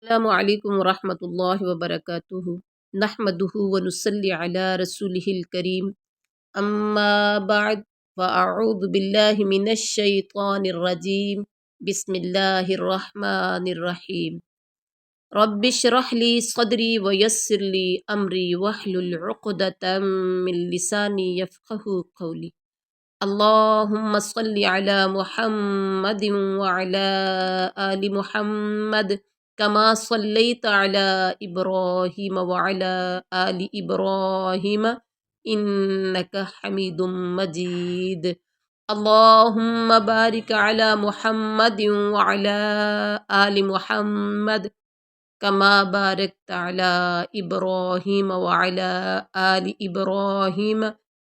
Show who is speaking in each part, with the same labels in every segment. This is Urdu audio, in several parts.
Speaker 1: السلام ورحمۃ اللہ وبرکاتہ نحمدہ ونصلی علی رسولہ الکریم اما بعد فاعوذ باللہ من الشیطان الرجیم بسم اللہ الرحمن الرحیم رب اشرح لی صدری ویسر لی امری واحلل عقدۃ من لسانی یفقہوا قولی اللہم صل علی محمد وعلی آل محمد کما صلیت علی ابراہیم وعلی آل ابراہیم انک حمید مجید اللہم بارک علی محمد وعلی آل محمد کما بارکت علی ابراہیم وعلی آل ابراہیم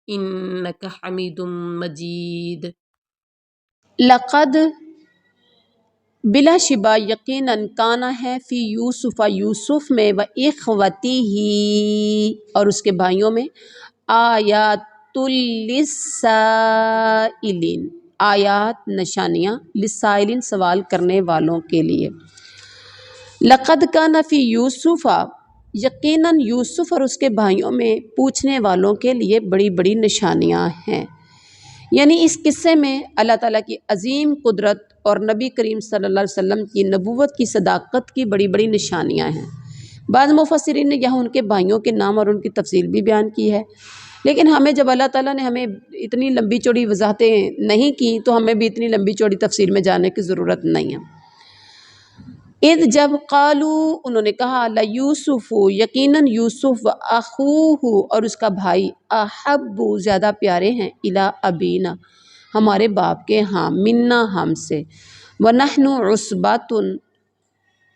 Speaker 1: انک حمید مجید۔
Speaker 2: لقد بلا شبہ یقیناً کانا ہے فی یوسف یوسف میں و اخوتی ہی اور اس کے بھائیوں میں آیات للسائلین آیات نشانیاں للسائلین سوال کرنے والوں کے لیے۔ لقد کانا فی یوسف یقیناً یوسف اور اس کے بھائیوں میں پوچھنے والوں کے لیے بڑی بڑی نشانیاں ہیں، یعنی اس قصے میں اللہ تعالیٰ کی عظیم قدرت اور نبی کریم صلی اللہ علیہ وسلم کی نبوت کی صداقت کی بڑی بڑی نشانیاں ہیں۔ بعض مفسرین نے یہاں ان کے بھائیوں کے نام اور ان کی تفصیل بھی بیان کی ہے، لیکن ہمیں جب اللہ تعالیٰ نے ہمیں اتنی لمبی چوڑی وضاحتیں نہیں کی تو ہمیں بھی اتنی لمبی چوڑی تفسیر میں جانے کی ضرورت نہیں ہے۔ اذ جب قالو انہوں نے کہا لیوسف یقیناً یوسف و اخوہ اور اس کا بھائی احب زیادہ پیارے ہیں الی ابینا ہمارے باپ کے ہاں منا ہم سے ونحن عصبۃ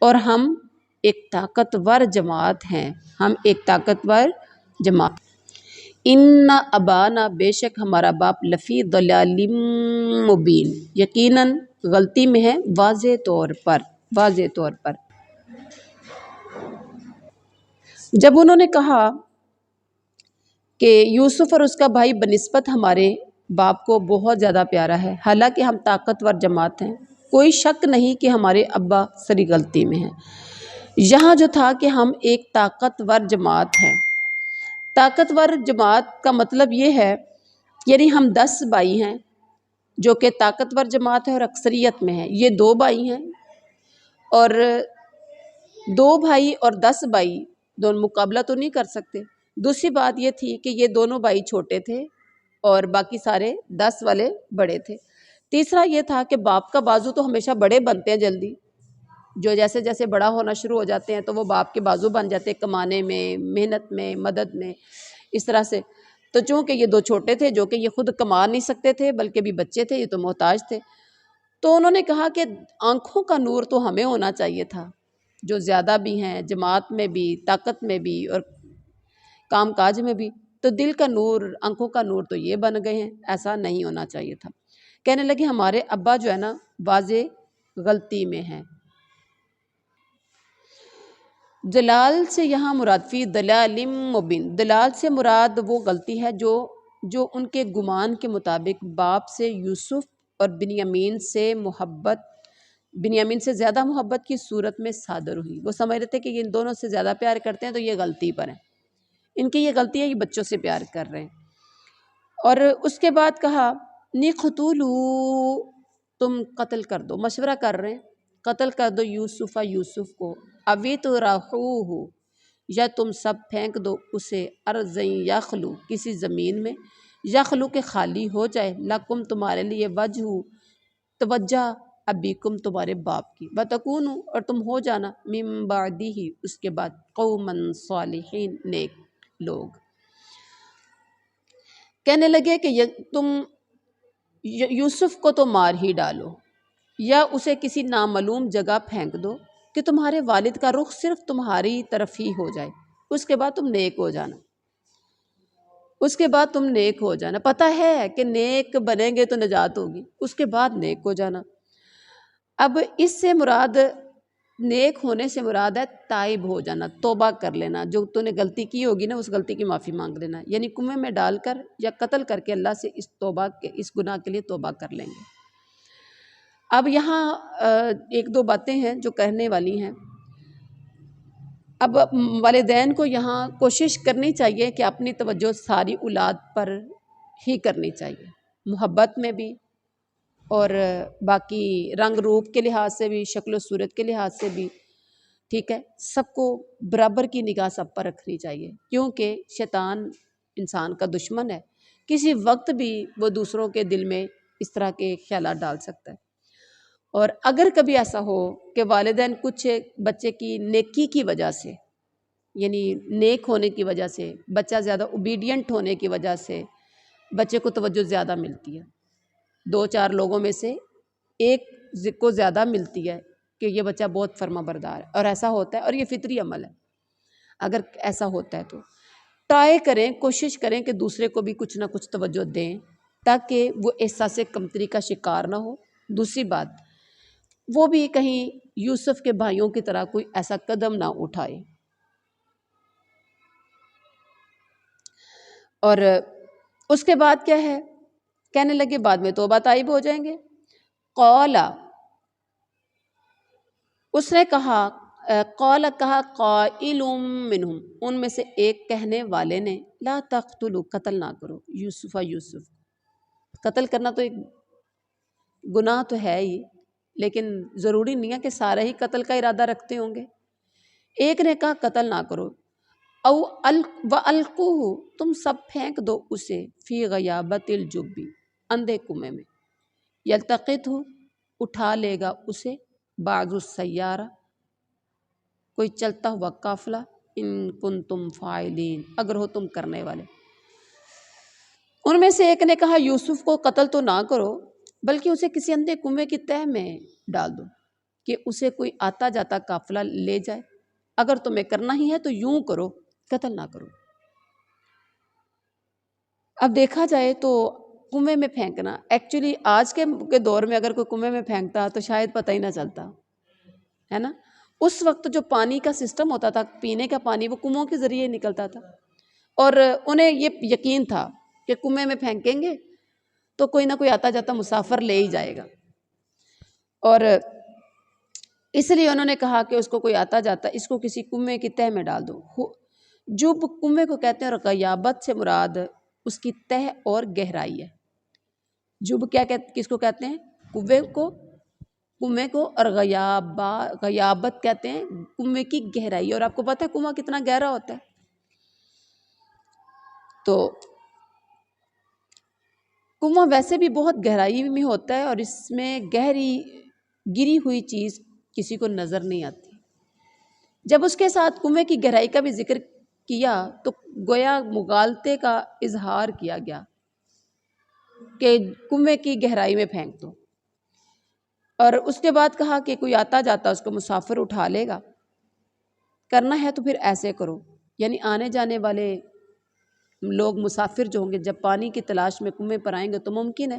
Speaker 2: اور ہم ایک طاقتور جماعت ہیں، ہم ایک طاقتور جماعت۔ ان ابانا بے شک ہمارا باپ لفی ضلال مبین یقیناً غلطی میں ہے واضح طور پر۔ جب انہوں نے کہا کہ یوسف اور اس کا بھائی بنسبت ہمارے باپ کو بہت زیادہ پیارا ہے، حالانکہ ہم طاقتور جماعت ہیں، کوئی شک نہیں کہ ہمارے ابا سری غلطی میں ہیں۔ یہاں جو تھا کہ ہم ایک طاقتور جماعت ہیں، طاقتور جماعت کا مطلب یہ ہے یعنی ہم 10 بھائی ہیں جو کہ طاقتور جماعت ہے اور اکثریت میں ہے، یہ 2 بھائی ہیں اور 2 بھائی اور 10 بھائی دونوں مقابلہ تو نہیں کر سکتے۔ دوسری بات یہ تھی کہ یہ دونوں بھائی چھوٹے تھے اور باقی سارے 10 والے بڑے تھے۔ تیسرا یہ تھا کہ باپ کا بازو تو ہمیشہ بڑے بنتے ہیں جلدی، جو جیسے جیسے بڑا ہونا شروع ہو جاتے ہیں تو وہ باپ کے بازو بن جاتے ہیں کمانے میں، محنت میں، مدد میں، اس طرح سے۔ تو چونکہ یہ 2 چھوٹے تھے جو کہ یہ خود کما نہیں سکتے تھے بلکہ بھی بچے تھے، یہ تو محتاج تھے، تو انہوں نے کہا کہ آنکھوں کا نور تو ہمیں ہونا چاہیے تھا، جو زیادہ بھی ہیں جماعت میں بھی، طاقت میں بھی اور کام کاج میں بھی، تو دل کا نور، آنکھوں کا نور تو یہ بن گئے ہیں، ایسا نہیں ہونا چاہیے تھا۔ کہنے لگے ہمارے ابا جو ہے نا واضح غلطی میں ہیں۔ دلال سے یہاں مراد فی دلال مبین، دلال سے مراد وہ غلطی ہے جو ان کے گمان کے مطابق باپ سے یوسف اور بنیامین سے زیادہ محبت کی صورت میں صادر ہوئی۔ وہ سمجھ رہے تھے کہ یہ ان دونوں سے زیادہ پیار کرتے ہیں تو یہ غلطی پر ہیں، ان کی یہ غلطی ہے، یہ بچوں سے پیار کر رہے ہیں۔ اور اس کے بعد کہا نقتلو تم قتل کر دو، مشورہ کر رہے ہیں قتل کر دو یوسف کو، اوی تو رہوہ یا تم سب پھینک دو اسے ارضٍ یخلو کسی زمین میں، یخلو کے خالی ہو جائے، لکم تمہارے لیے توجہ ابیکم تمہارے باپ کی، وتکونوا اور تم ہو جانا من بعدہ اس کے بعد قوما صالحین نیک لوگ۔ کہنے لگے کہ تم یوسف کو تو مار ہی ڈالو یا اسے کسی نامعلوم جگہ پھینک دو کہ تمہارے والد کا رخ صرف تمہاری طرف ہی ہو جائے، اس کے بعد تم نیک ہو جانا، پتہ ہے کہ نیک بنیں گے تو نجات ہوگی، اس کے بعد نیک ہو جانا۔ اب اس سے مراد نیک ہونے سے مراد ہے تائب ہو جانا، توبہ کر لینا، جو تو نے غلطی کی ہوگی نا اس غلطی کی معافی مانگ لینا، یعنی کنویں میں ڈال کر یا قتل کر کے اللہ سے اس گناہ کے لیے توبہ کر لیں گے۔ اب یہاں 1-2 باتیں ہیں جو کہنے والی ہیں۔ اب والدین کو یہاں کوشش کرنی چاہیے کہ اپنی توجہ ساری اولاد پر ہی کرنی چاہیے، محبت میں بھی اور باقی رنگ روپ کے لحاظ سے بھی، شکل و صورت کے لحاظ سے بھی، ٹھیک ہے، سب کو برابر کی نگاہ سب پر رکھنی چاہیے، کیونکہ شیطان انسان کا دشمن ہے، کسی وقت بھی وہ دوسروں کے دل میں اس طرح کے خیالات ڈال سکتا ہے۔ اور اگر کبھی ایسا ہو کہ والدین کچھ بچے کی نیکی کی وجہ سے، یعنی نیک ہونے کی وجہ سے، بچہ زیادہ اوبیڈینٹ ہونے کی وجہ سے بچے کو توجہ زیادہ ملتی ہے، دو چار لوگوں میں سے ایک کو زیادہ ملتی ہے کہ یہ بچہ بہت فرما بردار ہے، اور ایسا ہوتا ہے، اور یہ فطری عمل ہے، اگر ایسا ہوتا ہے تو ٹرائی کریں، کوشش کریں کہ دوسرے کو بھی کچھ نہ کچھ توجہ دیں تاکہ وہ احساس کمتری کا شکار نہ ہو۔ دوسری بات، وہ بھی کہیں یوسف کے بھائیوں کی طرح کوئی ایسا قدم نہ اٹھائے۔ اور اس کے بعد کیا ہے، کہنے لگے بعد میں توبہ طائب ہو جائیں گے۔ قولا، اس نے کہا، قولا کہا، قائل منہم، ان میں سے ایک کہنے والے نے، لا تقتلوا، قتل نہ کرو، یوسف، قتل کرنا تو ایک گناہ تو ہے ہی، لیکن ضروری نہیں ہے کہ سارے ہی قتل کا ارادہ رکھتے ہوں گے۔ ایک نے کہا قتل نہ کرو، او وَأَلْقُوهُ، تم سب پھینک دو اسے، فی غیابت الجب، اندھے کنویں میں، یلتقطہ، اٹھا لے گا اسے، بعض السیارہ، کوئی چلتا ہوا قافلہ، ان کنتم فاعلین، اگر ہو تم کرنے والے۔ ان میں سے ایک نے کہا یوسف کو قتل تو نہ کرو، بلکہ اسے کسی اندھے کنویں کی تہہ میں ڈال دو کہ اسے کوئی آتا جاتا قافلہ لے جائے، اگر تمہیں کرنا ہی ہے تو یوں کرو، قتل نہ کرو۔ اب دیکھا جائے تو کنویں میں پھینکنا، ایکچولی آج کے دور میں اگر کوئی کنویں میں پھینکتا تو شاید پتہ ہی نہ چلتا، ہے نا۔ اس وقت جو پانی کا سسٹم ہوتا تھا، پینے کا پانی وہ کنووں کے ذریعے نکلتا تھا، اور انہیں یہ یقین تھا کہ کنویں میں پھینکیں گے تو کوئی نہ کوئی آتا جاتا مسافر لے ہی جائے گا، اور اس لیے انہوں نے کہا کہ اس کو کوئی آتا جاتا، اس کو کسی کنویں کی تہہ میں ڈال دو۔ جب کنویں کو کہتے ہیں، اور غیابت سے مراد اس کی تہہ اور گہرائی ہے۔ جب کس کو کہتے ہیں؟ کنویں کو، اور غیابت کہتے ہیں کنویں کی گہرائی، اور آپ کو پتہ ہے کنواں کتنا گہرا ہوتا ہے، تو کنواں ویسے بھی بہت گہرائی میں ہوتا ہے، اور اس میں گری ہوئی چیز کسی کو نظر نہیں آتی۔ جب اس کے ساتھ کنویں کی گہرائی کا بھی ذکر کیا تو گویا مغالطے کا اظہار کیا گیا کہ کنویں کی گہرائی میں پھینک دو، اور اس کے بعد کہا کہ کوئی آتا جاتا اس کو مسافر اٹھا لے گا، کرنا ہے تو پھر ایسے کرو، یعنی آنے جانے والے لوگ مسافر جو ہوں گے جب پانی کی تلاش میں کنویں پر آئیں گے تو ممکن ہے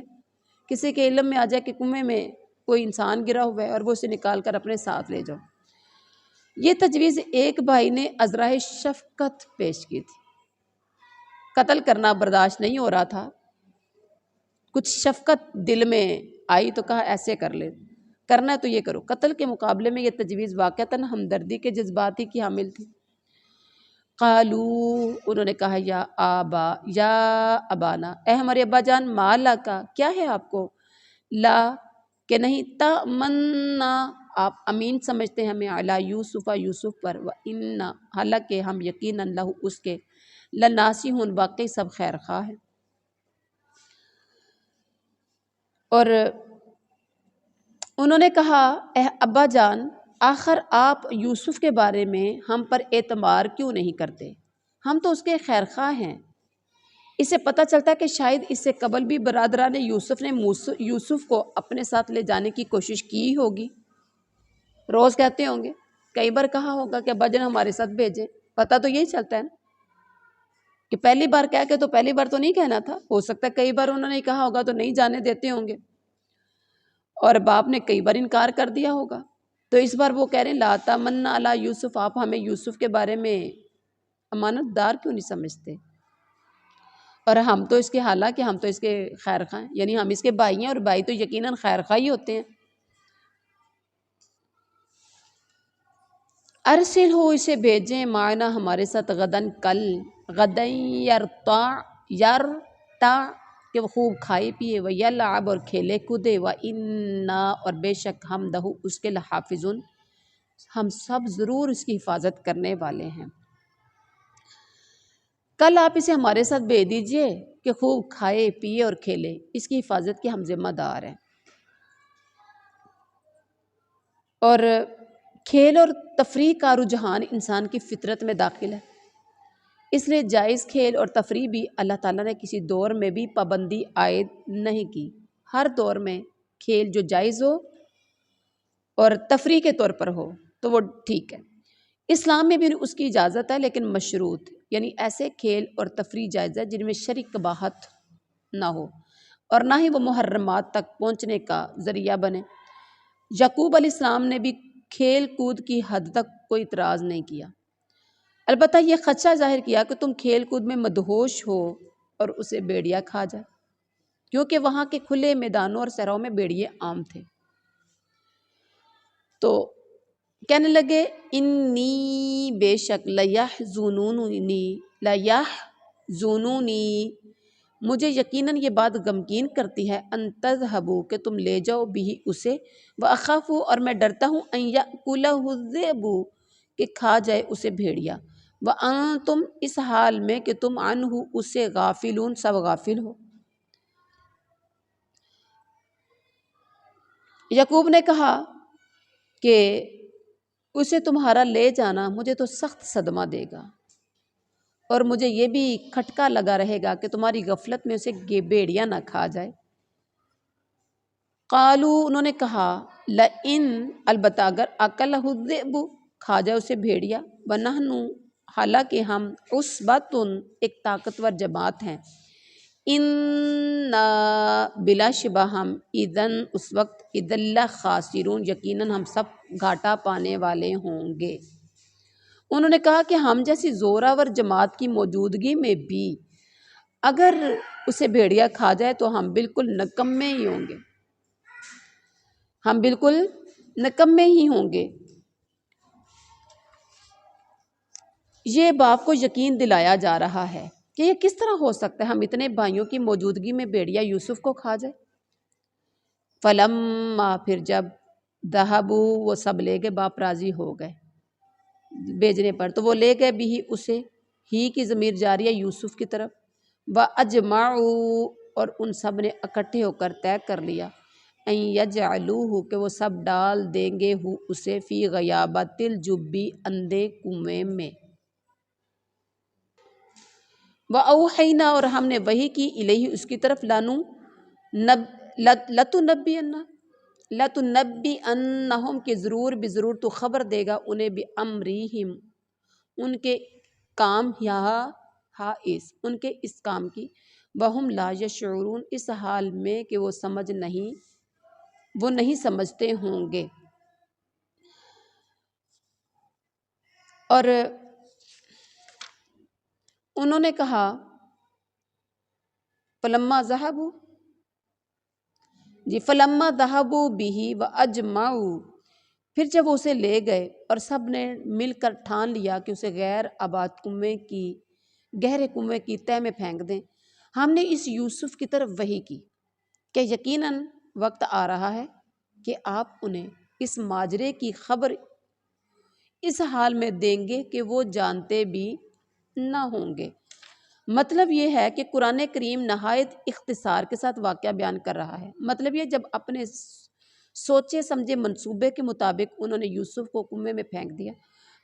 Speaker 2: کسی کے علم میں آ جائے کہ کنویں میں کوئی انسان گرا ہوا ہے اور وہ اسے نکال کر اپنے ساتھ لے جاؤ۔ یہ تجویز ایک بھائی نے ازراہ شفقت پیش کی تھی، قتل کرنا برداشت نہیں ہو رہا تھا، کچھ شفقت دل میں آئی تو کہا ایسے کر لے، کرنا ہے تو یہ کرو۔ قتل کے مقابلے میں یہ تجویز واقعتاً ہمدردی کے جذبات ہی کی حامل تھی۔ قالو، انہوں نے کہا، یا ابانا، اے ہمارے ابا جان، مالا کا کیا ہے آپ کو، لا کہ نہیں، تمنا آپ امین سمجھتے ہیں ہمیں، علی یوسف پر، وَإِنَّا حالانکہ ہم یقیناً لہو اس کے، لناسحون واقعی سب خیر خواہ ہیں۔ اور انہوں نے کہا اے ابا جان، آخر آپ یوسف کے بارے میں ہم پر اعتبار کیوں نہیں کرتے، ہم تو اس کے خیر خواہ ہیں۔ اسے پتہ چلتا ہے کہ شاید اس سے قبل بھی برادران یوسف نے یوسف کو اپنے ساتھ لے جانے کی کوشش کی ہوگی، روز کہتے ہوں گے، کئی بار کہا ہوگا کہ ابا جان ہمارے ساتھ بھیجیں، پتہ تو یہی چلتا ہے نا کہ پہلی بار کہہ کے تو پہلی بار تو نہیں کہنا تھا، ہو سکتا ہے کئی بار انہوں نے کہا ہوگا تو نہیں جانے دیتے ہوں گے، اور باپ نے کئی بار انکار کر دیا ہوگا، تو اس بار وہ کہہ رہے ہیں لا تمنا علی یوسف، آپ ہمیں یوسف کے بارے میں امانت دار کیوں نہیں سمجھتے، اور ہم تو اس کے، حالانکہ ہم تو اس کے خیر خواہ ہیں، یعنی ہم اس کے بھائی ہیں، اور بھائی تو یقیناً خیر خواہ ہی ہوتے ہیں۔ ارسل ہو اسے بھیجیں معنا ہمارے ساتھ غدن کل، غدن یرتا کہ وہ خوب کھائے پیے، و یلعب اور کھیلے کودے، و انا اور بے شک ہم دہو اس کے لحافظون ہم سب ضرور اس کی حفاظت کرنے والے ہیں۔ کل آپ اسے ہمارے ساتھ بھیج دیجئے کہ خوب کھائے پیے اور کھیلے، اس کی حفاظت کے ہم ذمہ دار ہیں۔ اور کھیل اور تفریح کا رجحان انسان کی فطرت میں داخل ہے، اس لیے جائز کھیل اور تفریح بھی اللہ تعالیٰ نے کسی دور میں بھی پابندی عائد نہیں کی۔ ہر دور میں کھیل جو جائز ہو اور تفریح کے طور پر ہو تو وہ ٹھیک ہے۔ اسلام میں بھی اس کی اجازت ہے لیکن مشروط، یعنی ایسے کھیل اور تفریح جائز ہے جن میں شرعی قباحت نہ ہو اور نہ ہی وہ محرمات تک پہنچنے کا ذریعہ بنے۔ یعقوب علیہ السلام نے بھی کھیل کود کی حد تک کوئی اعتراض نہیں کیا، البتہ یہ خدشہ ظاہر کیا کہ تم کھیل کود میں مدہوش ہو اور اسے بھیڑیا کھا جائے، کیونکہ وہاں کے کھلے میدانوں اور صحراؤں میں بھیڑیے عام تھے۔ تو کہنے لگے انی بے شک لیحزنونی مجھے یقیناً یہ بات غمگین کرتی ہے، ان تذہبوا کہ تم لے جاؤ بھی اسے، واخاف اور میں ڈرتا ہوں ان یأکلہ الذئب کہ کھا جائے اسے بھیڑیا، وانتم اس حال میں کہ تم عنہ اسے غافلون سب غافل ہو۔ یعقوب نے کہا کہ اسے تمہارا لے جانا مجھے تو سخت صدمہ دے گا، اور مجھے یہ بھی کھٹکا لگا رہے گا کہ تمہاری غفلت میں اسے بھیڑیا نہ کھا جائے۔ قالو انہوں نے کہا لئن البتہ اگر اکلہ الذئب کھا جائے اسے بھیڑیا، ونحن حالانکہ ہم عصبۃ ایک طاقتور جماعت ہیں، انا بلا شبہ ہم اذن اس وقت اذا لخاسرون یقیناً ہم سب گھاٹا پانے والے ہوں گے۔ انہوں نے کہا کہ ہم جیسی زوراور جماعت کی موجودگی میں بھی اگر اسے بھیڑیا کھا جائے تو ہم بالکل نکمے ہی ہوں گے، ہم بالکل نکمے ہی ہوں گے۔ یہ باپ کو یقین دلایا جا رہا ہے کہ یہ کس طرح ہو سکتا ہے ہم اتنے بھائیوں کی موجودگی میں بھیڑیا یوسف کو کھا جائے۔ فلما پھر جب ذہبوا وہ سب لے گئے، باپ راضی ہو گئے بھیجنے پر، تو وہ لے گئے بھی اسے، ہی کی ضمیر جاری ہے یوسف کی طرف، واجمعوا اور ان سب نے اکٹھے ہو کر طے کر لیا، ان یجعلوہ کہ وہ سب ڈال دیں گے اسے، فی غیابۃ الجب اندھے کنویں میں، وَأَوْحَيْنَا اور ہم نے وحی کی الیہ اس کی طرف، لَتُنَبِّئَنَّهُمْ کہ ضرور بضرور تو خبر دے گا انہیں بِأَمْرِهِمْ ان کے کام ان کے اس کام کی، وَهُمْ لَا يَشْعُرُونَ اس حال میں کہ وہ نہیں سمجھتے ہوں گے۔ اور انہوں نے کہا فلما ذہبوا فلما ذہبوا بہ واجمعوا پھر جب اسے لے گئے اور سب نے مل کر ٹھان لیا کہ اسے غیر آباد گہرے کنویں کی تہ میں پھینک دیں، ہم نے اس یوسف کی طرف وحی کی کہ یقیناً وقت آ رہا ہے کہ آپ انہیں اس ماجرے کی خبر اس حال میں دیں گے کہ وہ جانتے بھی نہ ہوں گے۔ مطلب یہ ہے کہ قرآن کریم نہایت اختصار کے ساتھ واقعہ بیان کر رہا ہے۔ مطلب یہ جب اپنے سوچے سمجھے منصوبے کے مطابق انہوں نے یوسف کو کنویں میں پھینک دیا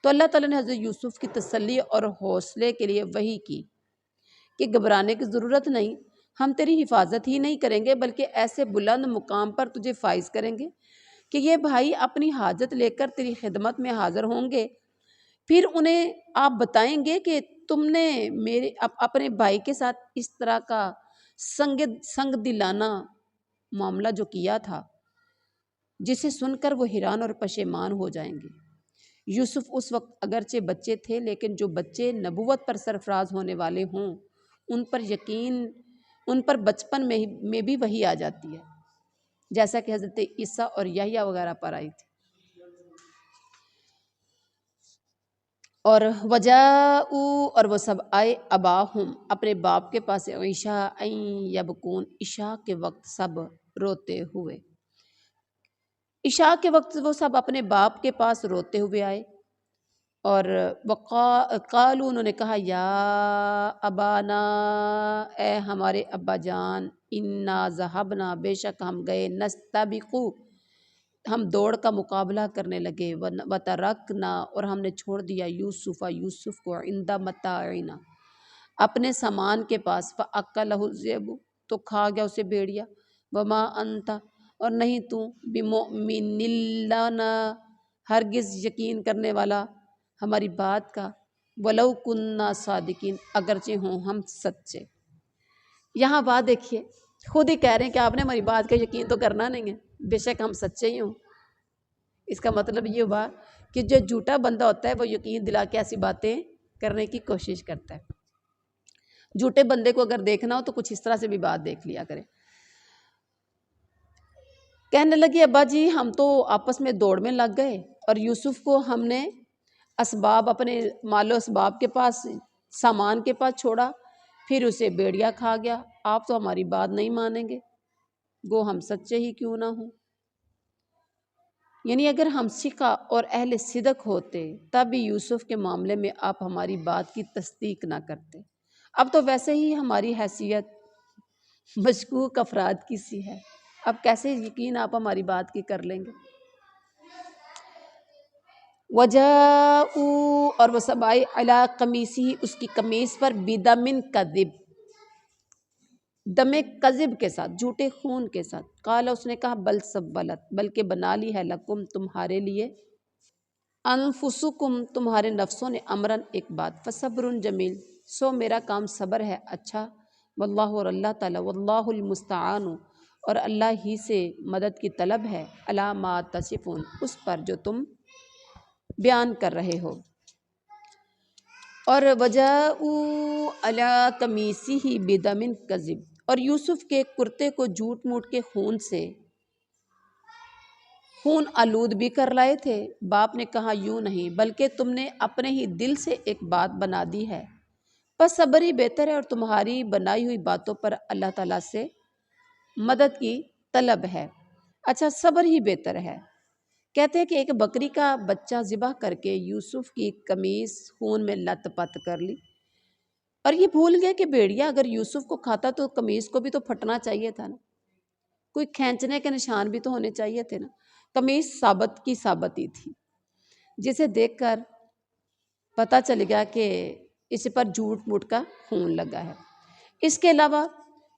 Speaker 2: تو اللہ تعالیٰ نے حضرت یوسف کی تسلی اور حوصلے کے لیے وحی کی کہ گھبرانے کی ضرورت نہیں، ہم تیری حفاظت ہی نہیں کریں گے بلکہ ایسے بلند مقام پر تجھے فائز کریں گے کہ یہ بھائی اپنی حاجت لے کر تیری خدمت میں حاضر ہوں گے، پھر انہیں آپ بتائیں گے کہ تم نے اپنے بھائی کے ساتھ اس طرح کا سنگ دلانہ معاملہ جو کیا تھا، جسے سن کر وہ حیران اور پشیمان ہو جائیں گے۔ یوسف اس وقت اگرچہ بچے تھے لیکن جو بچے نبوت پر سرفراز ہونے والے ہوں ان پر بچپن میں بھی وحی آ جاتی ہے، جیسا کہ حضرت عیسیٰ اور یحییٰ وغیرہ پر آئی تھی۔ اور وجاؤ اور وہ سب آئے اباہم اپنے باپ کے پاس عشاء یبکون عشاء کے وقت سب روتے ہوئے، عشاء کے وقت وہ سب اپنے باپ کے پاس روتے ہوئے آئے اور قالوا انہوں نے کہا یا ابانا اے ہمارے ابا جان، انا ذہبنا بے شک ہم گئے، نستبقو ہم دوڑ کا مقابلہ کرنے لگے، وترکنا اور ہم نے چھوڑ دیا یوسف کو عند متاعنا اپنے سامان کے پاس، فاکلہ الذئب تو کھا گیا اسے بھیڑیا، وما انت اور نہیں تو بمؤمن لنا ہرگز یقین کرنے والا ہماری بات کا، ولو کننا صادقین اگرچہ ہوں ہم سچے۔ یہاں بات دیکھیے، خود ہی کہہ رہے ہیں کہ آپ نے ہماری بات کا یقین تو کرنا نہیں ہے، بے شک ہم سچے ہی ہوں۔ اس کا مطلب یہ ہوا کہ جو جھوٹا بندہ ہوتا ہے وہ یقین دلا کے ایسی باتیں کرنے کی کوشش کرتا ہے۔ جھوٹے بندے کو اگر دیکھنا ہو تو کچھ اس طرح سے بھی بات دیکھ لیا کرے۔ کہنے لگے ابا جی ہم تو آپس میں دوڑ میں لگ گئے اور یوسف کو ہم نے اسباب اپنے مال و اسباب کے پاس، سامان کے پاس چھوڑا، پھر اسے بھیڑیا کھا گیا، آپ تو ہماری بات نہیں مانیں گے گو ہم سچے ہی کیوں نہ ہوں۔ یعنی اگر ہم ثقہ اور اہل صدق ہوتے تب بھی یوسف کے معاملے میں آپ ہماری بات کی تصدیق نہ کرتے، اب تو ویسے ہی ہماری حیثیت مشکوک افراد کی سی ہے، اب کیسے یقین آپ ہماری بات کی کر لیں گے۔ وجاؤ اور وہ سب آئے علی قمیصہ اس کی قمیص پر بدم کذب دم کذب کے ساتھ، جھوٹے خون کے ساتھ، قال اس نے کہا بل سبلت بلکہ بنا لی ہے لکم تمہارے لیے، انفسکم تمہارے نفسوں نے امرن ایک بات، فصبر جمیل سو میرا کام صبر ہے اچھا، واللہ اور اللہ تعالیٰ، واللہ المستعان اور اللہ ہی سے مدد کی طلب ہے، علی ما تصفون اس پر جو تم بیان کر رہے ہو۔ اور وجاؤ علی قمیصہ بدم کذب اور یوسف کے کرتے کو جھوٹ موٹ کے خون سے خون آلود بھی کر لائے تھے۔ باپ نے کہا یوں نہیں بلکہ تم نے اپنے ہی دل سے ایک بات بنا دی ہے، بس صبر ہی بہتر ہے اور تمہاری بنائی ہوئی باتوں پر اللہ تعالیٰ سے مدد کی طلب ہے۔ اچھا صبر ہی بہتر ہے، کہتے ہیں کہ ایک بکری کا بچہ ذبح کر کے یوسف کی قمیص خون میں لت پت کر لی اور یہ بھول گئے کہ بھیڑیا اگر یوسف کو کھاتا تو قمیص کو بھی تو پھٹنا چاہیے تھا نا، کوئی کھینچنے کے نشان بھی تو ہونے چاہیے تھے نا، قمیص ثابت کی ثابت ہی تھی، جسے دیکھ کر پتہ چل گیا کہ اس پر جھوٹ موٹ کا خون لگا ہے۔ اس کے علاوہ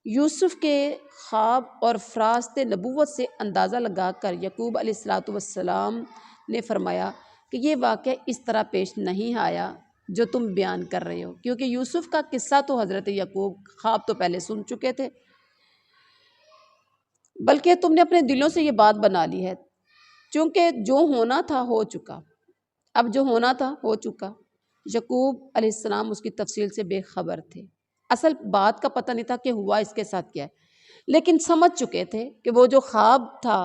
Speaker 2: یوسف کے خواب اور فراست نبوت سے اندازہ لگا کر یعقوب علیہ السلام نے فرمایا کہ یہ واقعہ اس طرح پیش نہیں آیا جو تم بیان کر رہے ہو، کیونکہ یوسف کا قصہ تو حضرت یعقوب خواب تو پہلے سن چکے تھے، بلکہ تم نے اپنے دلوں سے یہ بات بنا لی ہے، چونکہ جو ہونا تھا ہو چکا، اب جو ہونا تھا ہو چکا۔ یعقوب علیہ السلام اس کی تفصیل سے بے خبر تھے، اصل بات کا پتہ نہیں تھا کہ ہوا اس کے ساتھ کیا ہے، لیکن سمجھ چکے تھے کہ وہ جو خواب تھا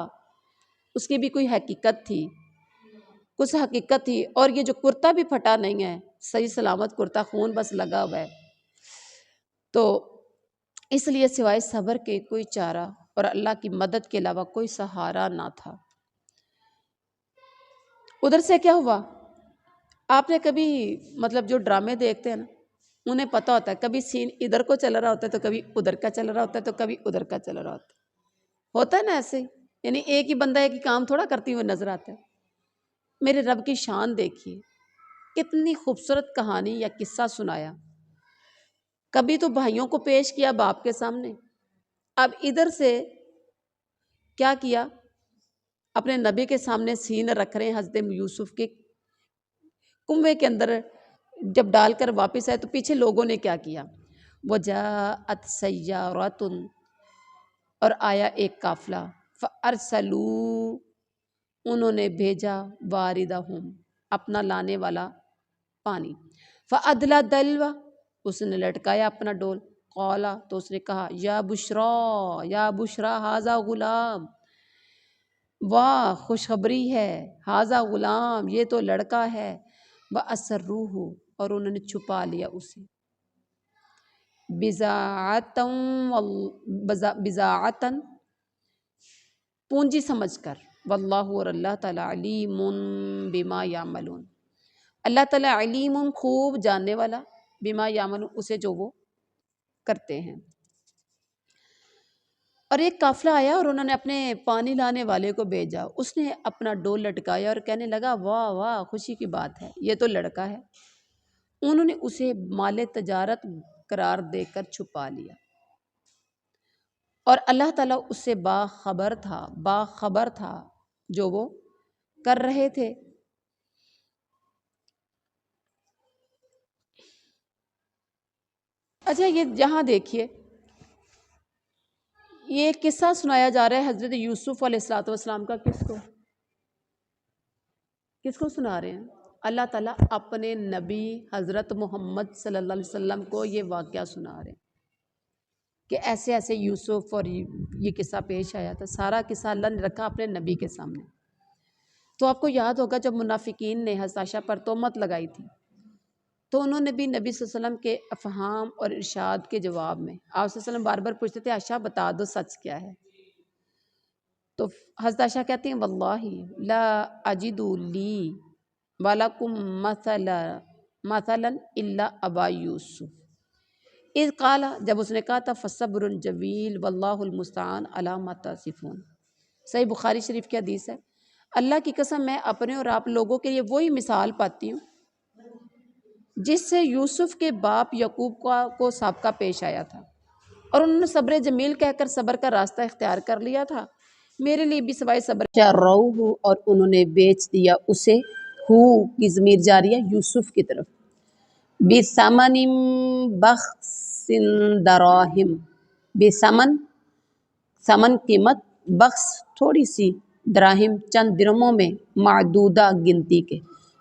Speaker 2: اس کی بھی کوئی حقیقت تھی، کچھ حقیقت تھی، اور یہ جو کرتا بھی پھٹا نہیں ہے، صحیح سلامت کرتا، خون بس لگا ہوا ہے، تو اس لیے سوائے صبر کے کوئی چارہ اور اللہ کی مدد کے علاوہ کوئی سہارا نہ تھا۔ ادھر سے کیا ہوا، آپ نے کبھی مطلب جو ڈرامے دیکھتے ہیں نا انہیں پتہ ہوتا ہے کبھی سین ادھر کو چل رہا ہوتا ہے تو کبھی ادھر کا چل رہا ہوتا ہے تو کبھی ادھر کا چل رہا ہوتا ہے نا ایسے ہی، یعنی ایک ہی بندہ ایک ہی کام تھوڑا کرتی ہوئے نظر آتا ہے۔ میرے رب کی شان دیکھیے، کتنی خوبصورت کہانی یا قصہ سنایا، کبھی تو بھائیوں کو پیش کیا باپ کے سامنے، اب ادھر سے کیا کیا، اپنے نبی کے سامنے سین رکھ رہے ہیں حضرت یوسف کے کنویں کے اندر جب ڈال کر واپس آئے تو پیچھے لوگوں نے کیا کیا، وجاءت سیارۃ اور آیا ایک قافلہ، فارسلوا انہوں نے بھیجا واردہم اپنا لانے والا پانی، فادلی دلو اس نے لٹکایا اپنا ڈول، قالا تو اس نے کہا یا بشرا ھذا غلام، واہ خوشخبری ہے، ھذا غلام یہ تو لڑکا ہے، وَأَسَرُّوهُ اور انہوں نے چھپا لیا اسے، بِضَاعَةً پونجی سمجھ کر، واللہ اور اللہ تعالیٰ علیم بما یعملون، اللہ تعالیٰ علیم خوب جاننے والا، بما یعملون اسے جو وہ کرتے ہیں۔ اور ایک قافلہ آیا اور انہوں نے اپنے پانی لانے والے کو بھیجا، اس نے اپنا ڈول لٹکایا اور کہنے لگا واہ واہ خوشی کی بات ہے، یہ تو لڑکا ہے۔ انہوں نے اسے مال تجارت قرار دے کر چھپا لیا، اور اللہ تعالیٰ اس سے باخبر تھا جو وہ کر رہے تھے۔ اچھا یہ یہاں دیکھیے، یہ قصہ سنایا جا رہا ہے حضرت یوسف علیہ السلام کا، کس کو سنا رہے ہیں؟ اللہ تعالیٰ اپنے نبی حضرت محمد صلی اللہ علیہ وسلم کو یہ واقعہ سنا رہے ہیں کہ ایسے ایسے یوسف اور یہ قصہ پیش آیا تھا۔ سارا قصہ اللہ نے رکھا اپنے نبی کے سامنے۔ تو آپ کو یاد ہوگا جب منافقین نے حضرت عائشہ پر تہمت لگائی تھی تو انہوں نے بھی نبی صلی اللہ علیہ وسلم کے افہام اور ارشاد کے جواب میں آپ صلی اللہ علیہ وسلم بار بار پوچھتے تھے عائشہ بتا دو سچ کیا ہے، تو حضرت عائشہ کہتی ہیں واللہ لا اجد لی ولکم مثلا الا ابا یوسف اذ قال، جب اس نے کہا تھا فصبر جمیل واللہ المستعان علی ما تصفون۔ صحیح بخاری شریف کی حدیث ہے، اللہ کی قسم میں اپنے اور آپ لوگوں کے لیے وہی مثال پاتی ہوں جس سے یوسف کے باپ یعقوب کو سابقہ پیش آیا تھا، اور انہوں نے صبر جمیل کہہ کر صبر کا راستہ اختیار کر لیا تھا، میرے لیے بھی سوائے صبر شروہ، اور انہوں نے بیچ دیا اسے، ہو کی ضمیر جاری ہے یوسف کی طرف، بثمن بخس دراہم، بثمن ثمن قیمت، بخس تھوڑی سی، دراہم چند درہموں میں، معدودہ گنتی کے،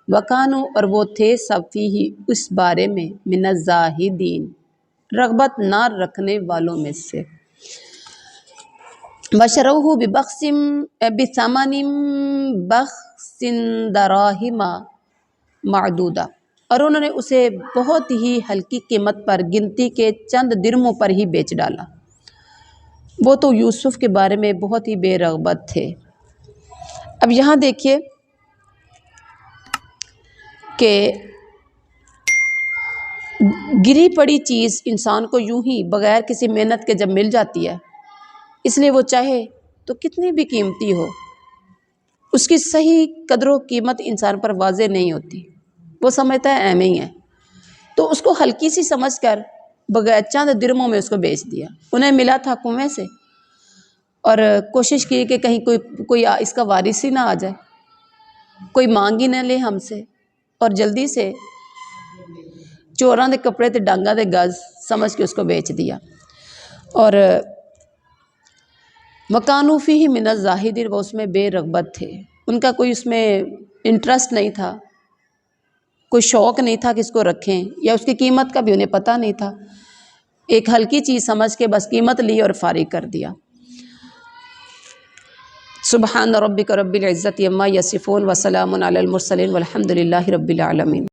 Speaker 2: وکانو اور وہ تھے سب فیہ اس بارے میں، من الزاہدین رغبت نہ رکھنے والوں میں سے، وشروہ بثمن بخس دراہم معدودہ، اور انہوں نے اسے بہت ہی ہلکی قیمت پر گنتی کے چند درہموں پر ہی بیچ ڈالا۔ وہ تو یوسف کے بارے میں بہت ہی بے رغبت تھے۔ اب یہاں دیکھیے کہ گری پڑی چیز انسان کو یوں ہی بغیر کسی محنت کے جب مل جاتی ہے، اس لیے وہ چاہے تو کتنی بھی قیمتی ہو، اس کی صحیح قدر و قیمت انسان پر واضح نہیں ہوتی، وہ سمجھتا ہے ایم ہی ہے، تو اس کو ہلکی سی سمجھ کر بغیر چند درہموں میں اس کو بیچ دیا۔ انہیں ملا تھا کنویں سے، اور کوشش کی کہ کہیں کوئی اس کا وارث ہی نہ آ جائے، کوئی مانگ ہی نہ لے ہم سے، اور جلدی سے چوراں دے کپڑے تے ڈانگاں دے گز سمجھ کے اس کو بیچ دیا۔ اور وَكَانُوا فِيهِ مِنَ الزَّاهِدِينَ، وہ اس میں بے رغبت تھے، ان کا کوئی اس میں انٹرسٹ نہیں تھا، کوئی شوق نہیں تھا کہ اس کو رکھیں، یا اس کی قیمت کا بھی انہیں پتہ نہیں تھا، ایک ہلکی چیز سمجھ کے بس قیمت لی اور فارغ کر دیا۔ سبحان ربک رب العزت عما یصفون وسلام علی المرسلین والحمد للہ رب العالمین۔